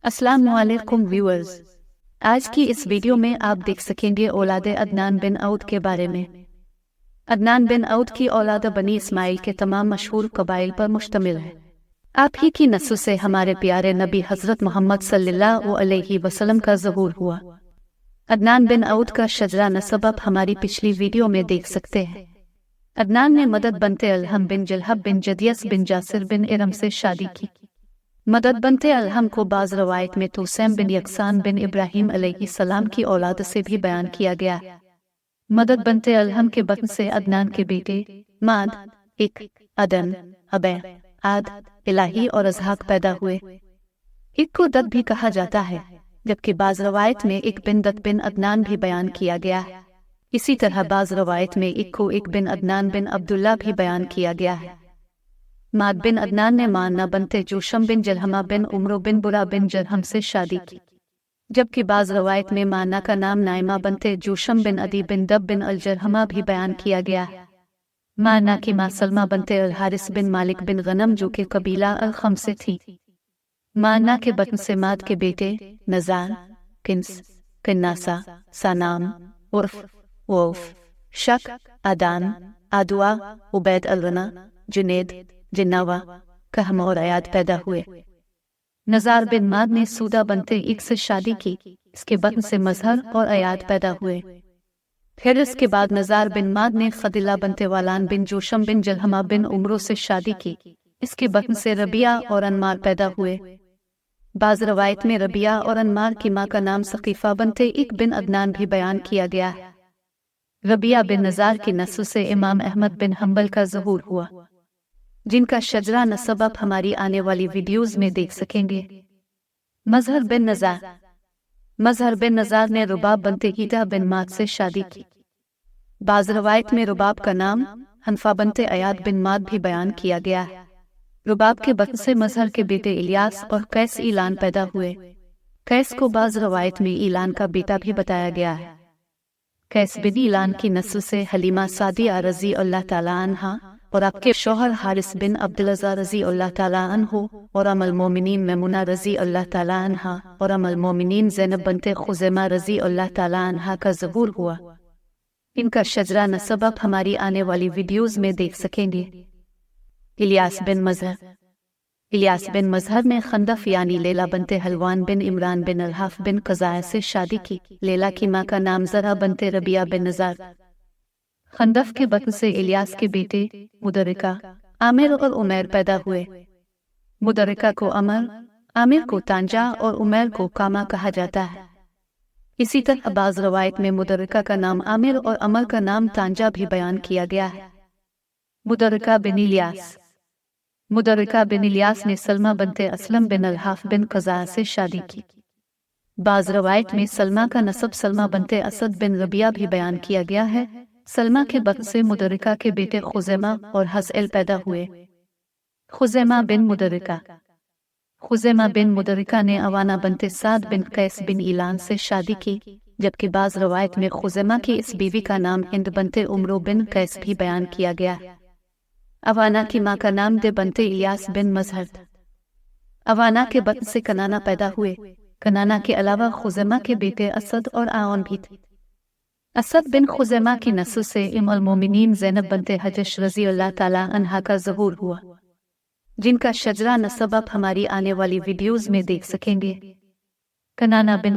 अस्सलामुअलैकुम व्यूअर्स, आज की इस वीडियो में आप देख सकेंगे औलाद अदनान बिन औद के बारे में। अदनान बिन औद की औलाद बनी इस्माइल के तमाम मशहूर कबाइल पर मुश्तमिल है। आप ही की नस्ल से हमारे प्यारे नबी हजरत मोहम्मद सल्लल्लाहु अलैहि वसल्लम का ज़हूर हुआ। अदनान बिन औद का शजरा नसब आप हमारी पिछली वीडियो में देख सकते हैं। अदनान ने मदद बनते अलहम बिन जलहब बिन जदियस बिन जासिर बिन इरम से शादी की। मदद बनते अलहम को बाज़ रवायत में तुसैम बिन यकसान बिन इब्राहिम अलैहिस्सलाम की औलाद से भी बयान किया गया। मदद बनते अलहम के बतन से अदनान के बेटे माद, इक, अदन, अबै, आद, इलाही और अजहाक पैदा हुए। इक को दत भी कहा जाता है, जबकि बाज़ रवायत में इक बिन दत बिन अदनान भी बयान किया गया है। इसी तरह बाज़ रवायत में इक को इक बिन अदनान बिन अब्दुल्ला भी बयान किया गया है। माद बिन अदनान ने माना बनते जोशम बिन जलहमा बिन उमरो बिन बुरा बिन जरहम से शादी की, जबकि बाज़ रवायत में माना का नाम नाइमा बनते जोशम बिन अदी बिन दब बिन अलजरहमा भी बयान किया गया है। माना की माँ सलमा बनते अल हारिस बिन मालिक बिन गनम जो कि कबीला अल खम से थी। माना के बतन से माद के बेटे नजार, किन्स, किन्नासा, सानाम, उर्फ, वोफ, शक, आदान, आदुआ, उबैद अलरना, जुनेद, जिन्नावा, कहम और अयाद पैदा हुए। नजार बिन माद ने सूदा बनते इक से शादी की, इसके बतन से मजहर और अयाद पैदा हुए। फिर इसके बाद नजार बिन माद ने खदिला बनते वालान बिन जोशम बिन जलहमा बिन उमरो से शादी की, इसके बतन से रबिया और अनमार पैदा हुए। बाज़ रवायत में रबिया और अनमार की माँ का नाम सकीफा बनते इक बिन अदनान भी बयान किया गया है। रबिया बिन नजार की नस्ल से इमाम अहमद बिन हम्बल का ज़हूर हुआ, जिनका शजरा नसब आप हमारी आने वाली वीडियोज़ में देख सकेंगे। मजहर बिन नजार ने रुबाब बनते हीदा बिन माद से शादी की। बाज़ रवायत में रुबाब का नाम हनफा बनते अयाद बिन माद भी बयान किया गया है। रुबाब के बतन से मजहर के बेटे इलियास और कैस ईलान पैदा हुए। कैस को बाज़ रवायत में ईलान का बेटा भी बताया गया है। कैस बिन ईलान की नस्ल से हलीमा सादिया रज़ी अल्लाह ताला अन्हा और आपके शौहर हारिस बिन अब्दुल्लाह रज़ी अल्लाह ताला अन्हु और अमल मोमिनीन मैमुना रज़ी अल्लाह ताला अन्हा और अमल मोमिनीन ज़ैनब बनते खुज़ैमा रज़ी अल्लाह ताला अन्हा का ज़हूर हुआ। इनका शजरा नसब आप हमारी आने वाली वीडियोज़ में देख सकेंगे। इलियास बिन मजहर ने खंदफ यानी लेला बनते हलवान बिन इमरान बिन अलहाफ बिन कज़ाया से शादी की। लेला की माँ का नाम ज़रा बनते रबिया बिन नजार। खंदफ के बतन से इलियास के बेटे मुदरिका, आमिर और उमैर पैदा हुए। मुदरिका को अमर, आमिर को तांजा और उमैर को कामा कहा जाता है। इसी तरह बाज़ रवायत में मुदरिका का नाम आमिर और अमर का नाम तांजा भी बयान किया गया है। मुदरिका बिन इलियास ने सलमा बनते असलम बिन अलहाफ बिन कज़ा से शादी की। बाज़ रवायत में सलमा का नसब सलमा बनते असद बिन रबिया भी बयान किया गया है। सलमा के बतन से मुदरिका के बेटे खुज़ैमा और हज़एल पैदा हुए। खुज़ैमा बिन मुदरिका ने अवाना बनते साद बिन कैस बिन ईलान से शादी की, जबकि बाज़ रवायत में खुज़ैमा की इस बीवी का नाम हिंद बनते उमरो बिन कैस भी बयान किया गया। अवाना की माँ का नाम दे बनते इलियास बिन मजहर। अवाना के बतन से कनाना पैदा हुए। कनाना के अलावा खुज़ैमा के बेटे असद और आवन भी थे। असद बिन खुज़ैमा की नस्ल से उम्मुल मोमिनीन ज़ैनब बनते हजश रज़ी अल्लाह ताला अन्हा का ज़हूर हुआ, जिनका शजरा नसब आप हमारी आने वाली वीडियोज़ में देख सकेंगे। कनाना बिन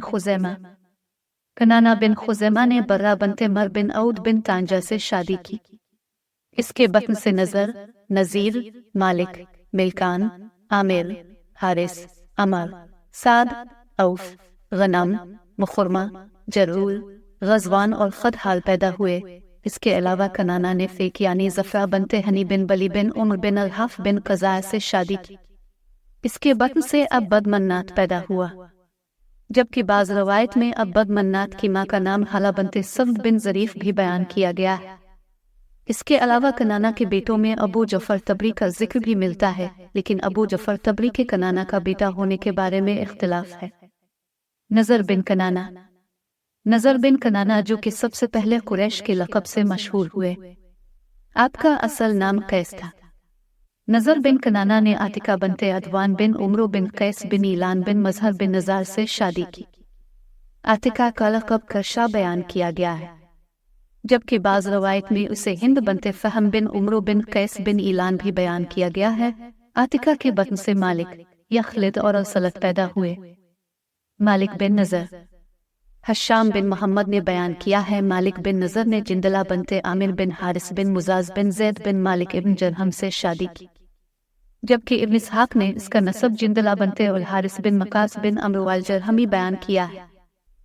खुज़ैमा ने बर्रा बनते मर बिन औद बिन तांजा से शादी की। इसके बतन से नज़र, नज़ीर, मालिक, मिल्कान, आमिर, हारिस, अमर, साद, औफ, गनम, मुखरमा, जरूल, गज़वान और खदहाल पैदा हुए। इसके अलावा कनाना ने फेक यानी ज़फ़रा बनते हनी बिन बली बिन उमर बिन अलहाफ बिन कज़ाया से शादी की। इसके बतन से अब्बद मन्नात पैदा हुआ, जबकि बाज़ रवायत में अब्बद मन्नात की माँ का नाम हाला बनते सफ़द बिन ज़रीफ भी बयान किया गया है। इसके अलावा कनाना के बेटों में अबू जफ़र तबरी का जिक्र भी मिलता है, लेकिन अबू जफ़र तबरी के कनाना का बेटा होने के बारे में इख्तिलाफ है। नज़र बिन कनाना जो कि सबसे पहले कुरैश के लक़ब से मशहूर हुए। आपका असल नाम कैस था। नज़र बिन कनाना ने आतिका बनते अदवान बिन उमरो बिन कैस बिन ईलान बिन मजहर बिन नज़ार से शादी की। आतिका का लक़ब करशा बयान किया गया है, जबकि बाज़ रवायत में उसे हिंद बनते फ़हम बिन उमरो बिन कैस बिन ईलान भी बयान किया गया है। आतिका के बतन से मालिक, यखलिद और असलत पैदा हुए। मालिक बिन नज़र। हशाम बिन मोहम्मद ने बयान किया है, मालिक बिन नज़र ने जिंदला बनते आमिर बिन हारिस बिन मुजाज बिन जैद बिन मालिक इब्न जरहम से शादी की, जबकि इब्न इसहाक ने इसका नसब जिंदला बनते उल हारिस बिन मकास बिन अम्र वाल जरहमी बयान किया है।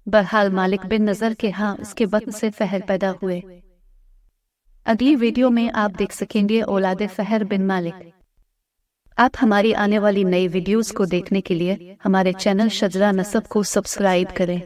बहरहाल मालिक बिन नज़र के यहाँ उसके बतन से फहर पैदा हुए। अगली वीडियो में आप देख सकेंगे औलाद फहर बिन मालिक। आप हमारी आने वाली नई वीडियोस को देखने के लिए हमारे चैनल शजरा नसब को सब्सक्राइब करें।